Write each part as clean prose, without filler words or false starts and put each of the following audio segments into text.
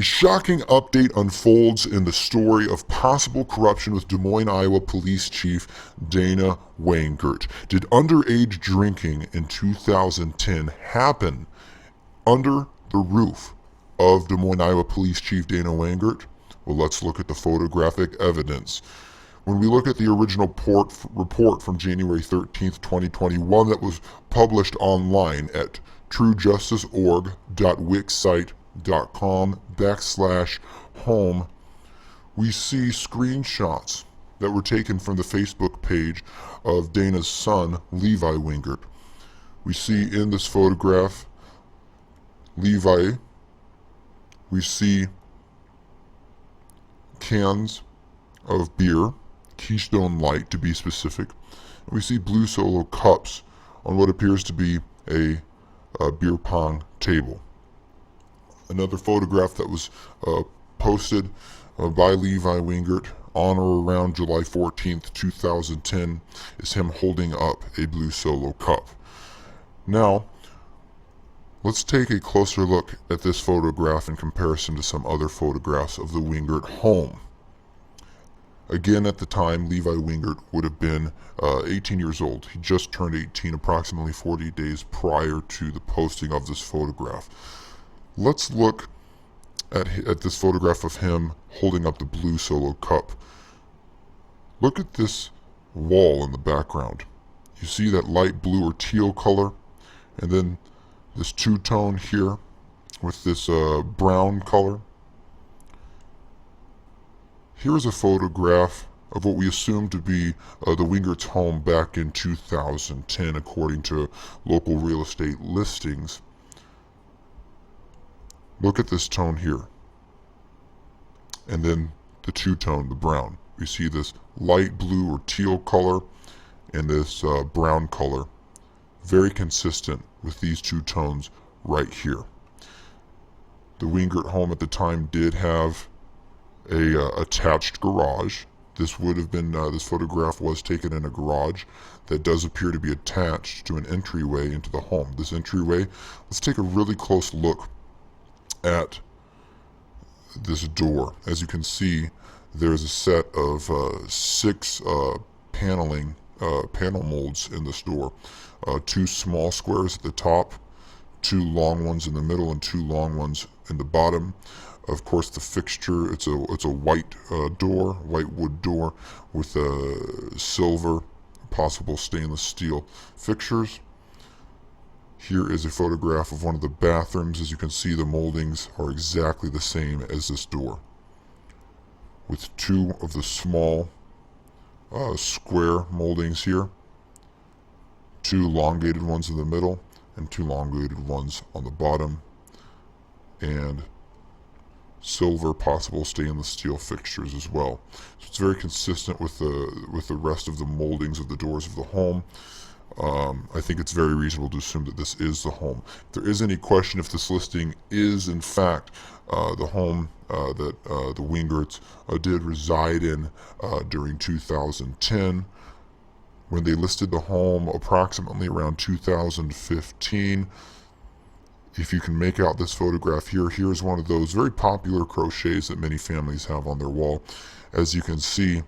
A shocking update unfolds in the story of possible corruption with Des Moines, Iowa Police Chief Dana Wingert. Did underage drinking in 2010 happen under the roof of Des Moines, Iowa Police Chief Dana Wingert? Well, let's look at the photographic evidence. When we look at the original report from January 13th, 2021 that was published online at truejusticeorg.wixsite.com/home, we see screenshots that were taken from the Facebook page of Dana's son, Levi Wingert. We see in this photograph Levi, we see cans of beer, Keystone Light to be specific. And we see blue Solo cups on what appears to be a beer pong table. Another photograph that was posted by Levi Wingert on or around July 14th, 2010 is him holding up a blue Solo cup. Now, let's take a closer look at this photograph in comparison to some other photographs of the Wingert home. Again, at the time, Levi Wingert would have been 18 years old. He just turned 18 approximately 40 days prior to the posting of this photograph. Let's look at this photograph of him holding up the blue Solo cup. Look at this wall in the background. You see that light blue or teal color, and then this two-tone here with this brown color. Here's a photograph of what we assume to be the Wingert's home back in 2010, according to local real estate listings. Look at this tone here. And then the two-tone, the brown. We see this light blue or teal color and this brown color. Very consistent with these two tones right here. The Wingert home at the time did have a attached garage. This would have been, this photograph was taken in a garage that does appear to be attached to an entryway into the home. This entryway, let's take a really close look at this door. As you can see, there's a set of 6 panel molds in this door. 2 small squares at the top, 2 long ones in the middle, and 2 long ones in the bottom. Of course, the fixture, it's a white door, white wood door with silver, possible stainless steel fixtures. Here is a photograph of one of the bathrooms. As you can see, the moldings are exactly the same as this door, with 2 of the small square moldings here, 2 elongated ones in the middle, and 2 elongated ones on the bottom, and silver, possible stainless steel fixtures as well. So it's very consistent with the rest of the moldings of the doors of the home. I think it's very reasonable to assume that this is the home. If there is any question if this listing is in fact the home that the Wingerts did reside in during 2010, when they listed the home approximately around 2015. If you can make out this photograph here, here's one of those very popular crochets that many families have on their wall. As you can see,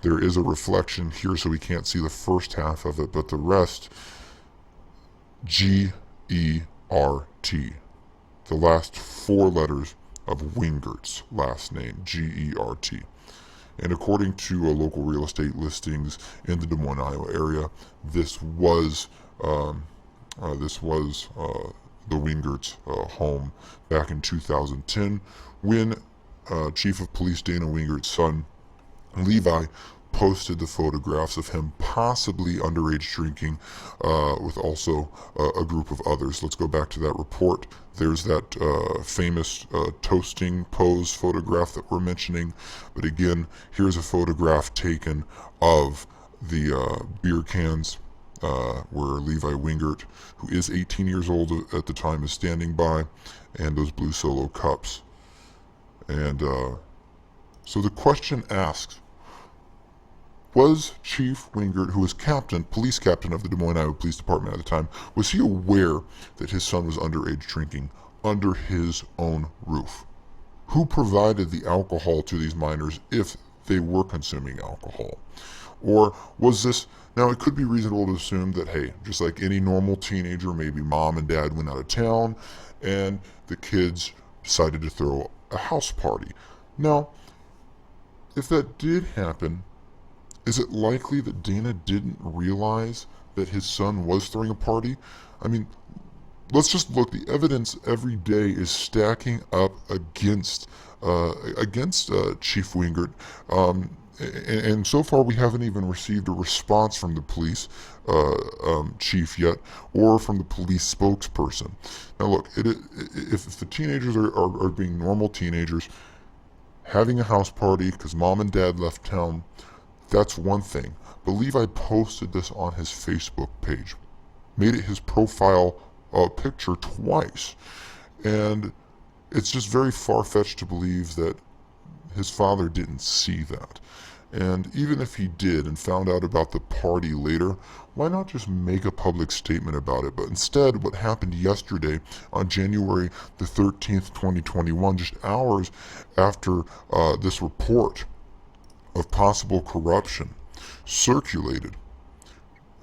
there is a reflection here, so we can't see the first half of it, but the rest, G-E-R-T. The last 4 letters of Wingert's last name, G-E-R-T. And according to local real estate listings in the Des Moines, Iowa area, this was the Wingert's home back in 2010 when Chief of Police Dana Wingert's son, Levi, posted the photographs of him possibly underage drinking with also a group of others. Let's go back to that report. There's that famous toasting pose photograph that we're mentioning. But again, here's a photograph taken of the beer cans where Levi Wingert, who is 18 years old at the time, is standing by, and those blue Solo cups. And so the question asks, was Chief Wingert, who was police captain of the Des Moines, Iowa Police Department at the time, was he aware that his son was underage drinking under his own roof? Who provided the alcohol to these minors if they were consuming alcohol? Or was this, now it could be reasonable to assume that, hey, just like any normal teenager, maybe mom and dad went out of town and the kids decided to throw a house party. Now, if that did happen, is it likely that Dana didn't realize that his son was throwing a party? I mean, let's just look. The evidence every day is stacking up against Chief Wingert, and so far we haven't even received a response from the police chief yet, or from the police spokesperson. Now, look, if the teenagers are being normal teenagers, having a house party because mom and dad left town, that's one thing. But Levi posted this on his Facebook page, made it his profile picture twice. And it's just very far-fetched to believe that his father didn't see that. And even if he did and found out about the party later, why not just make a public statement about it? But instead, what happened yesterday on January the 13th, 2021, just hours after this report of possible corruption circulated,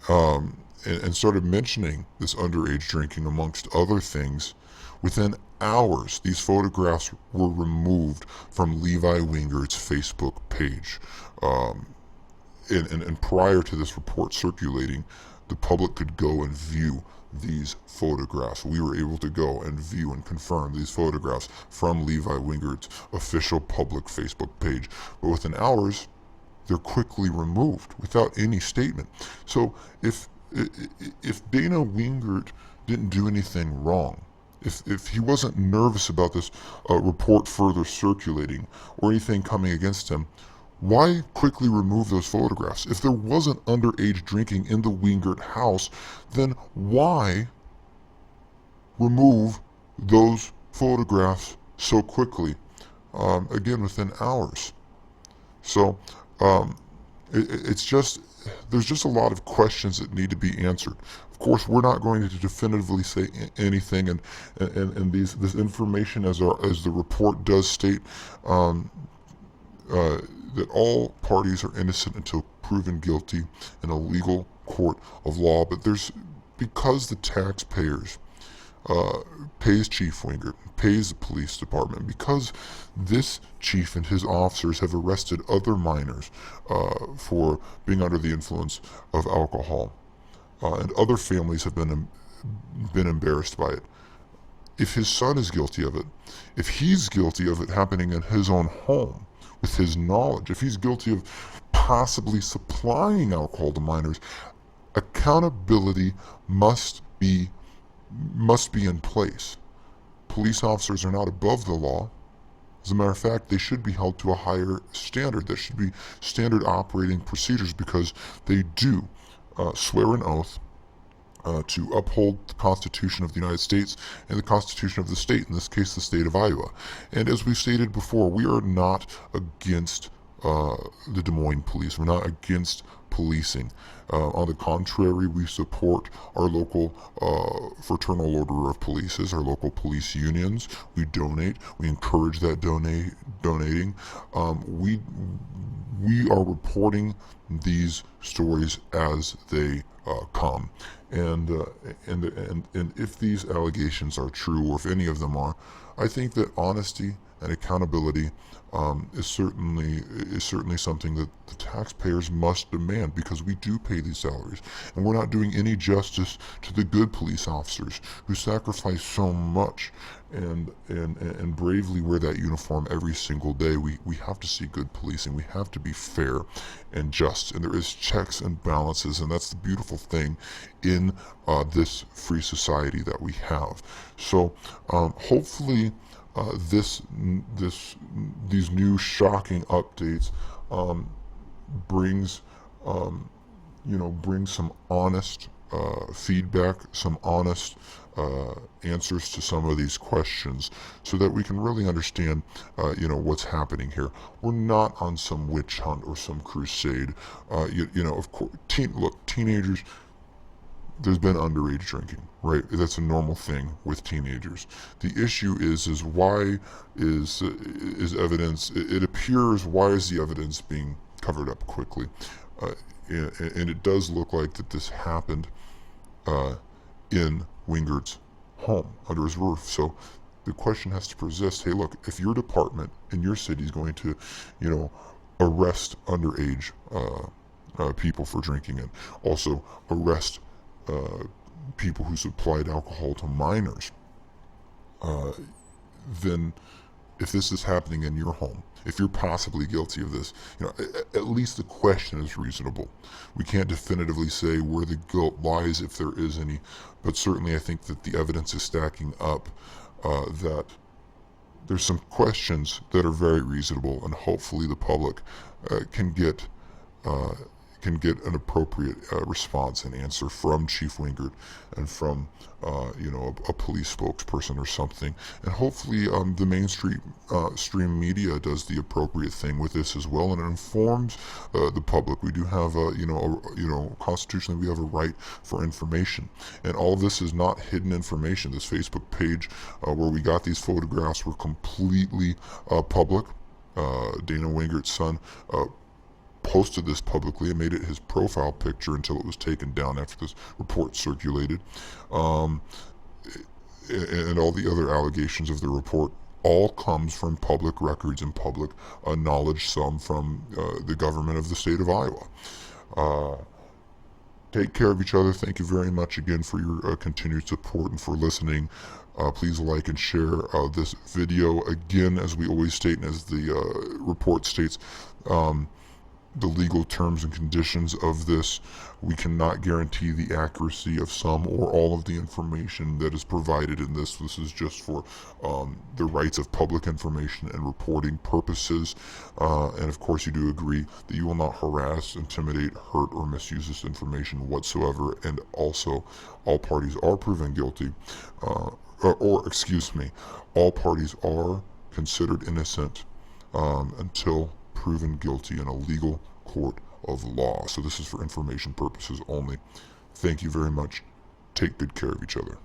and started mentioning this underage drinking amongst other things, within hours these photographs were removed from Levi Wingert's Facebook page. And prior to this report circulating, the public could go and view these photographs. We were able to go and view and confirm these photographs from Levi Wingert's official public Facebook page. But within hours, they're quickly removed without any statement. So if Dana Wingert didn't do anything wrong, if he wasn't nervous about this report further circulating or anything coming against him, why quickly remove those photographs? If there wasn't underage drinking in the Wingert house, then why remove those photographs so quickly? Again, within hours. So it's just, there's just a lot of questions that need to be answered. Of course, we're not going to definitively say anything, and this information, as the report does state, that all parties are innocent until proven guilty in a legal court of law. But because the taxpayers pays Chief Wingert, pays the police department, because this chief and his officers have arrested other minors for being under the influence of alcohol, and other families have been embarrassed by it. If his son is guilty of it, if he's guilty of it happening in his own home, with his knowledge, if he's guilty of possibly supplying alcohol to minors, accountability must be in place. Police officers are not above the law. As a matter of fact, they should be held to a higher standard. There should be standard operating procedures, because they do swear an oath to uphold the Constitution of the United States and the Constitution of the state, in this case the state of Iowa. And as we've stated before, we are not against the Des Moines police. We're not against policing. On the contrary, we support our local fraternal order of polices, our local police unions. We donate. We encourage that donating. We are reporting these stories as they come. And if these allegations are true, or if any of them are, I think that honesty and accountability is certainly something that the taxpayers must demand, because we do pay these salaries, and we're not doing any justice to the good police officers who sacrifice so much and bravely wear that uniform every single day. We have to see good policing. We have to be fair and just, and there is checks and balances, and that's the beautiful thing in this free society that we have. So hopefully these new shocking updates brings some honest feedback, some honest answers to some of these questions, so that we can really understand what's happening here. We're not on some witch hunt or some crusade. Of course, teenagers, there's been underage drinking, right? That's a normal thing with teenagers. The issue is why is evidence? It appears, why is the evidence being covered up quickly? Uh, and it does look like that this happened in Wingert's home under his roof. So the question has to persist. Hey, look, if your department in your city is going to, arrest underage people for drinking and also arrest people who supplied alcohol to minors, then if this is happening in your home, if you're possibly guilty of this, at least the question is reasonable. We can't definitively say where the guilt lies if there is any, but certainly I think that the evidence is stacking up that there's some questions that are very reasonable, and hopefully the public can get an appropriate response and answer from Chief Wingert and from a police spokesperson or something, and hopefully the mainstream media does the appropriate thing with this as well, and it informs the public. We do have constitutionally we have a right for information, and all of this is not hidden information. This Facebook page where we got these photographs were completely public. Dana Wingert's son posted this publicly and made it his profile picture until it was taken down after this report circulated. And all the other allegations of the report all comes from public records and public knowledge, some from the government of the state of Iowa. Take care of each other. Thank you very much again for your continued support and for listening. Please like and share this video. Again, as we always state, and as the report states, the legal terms and conditions of this. We cannot guarantee the accuracy of some or all of the information that is provided in this. This is just for the rights of public information and reporting purposes. And of course, you do agree that you will not harass, intimidate, hurt, or misuse this information whatsoever. And also, all parties are proven guilty, all parties are considered innocent until proven guilty in a legal court of law. So this is for information purposes only. Thank you very much. Take good care of each other.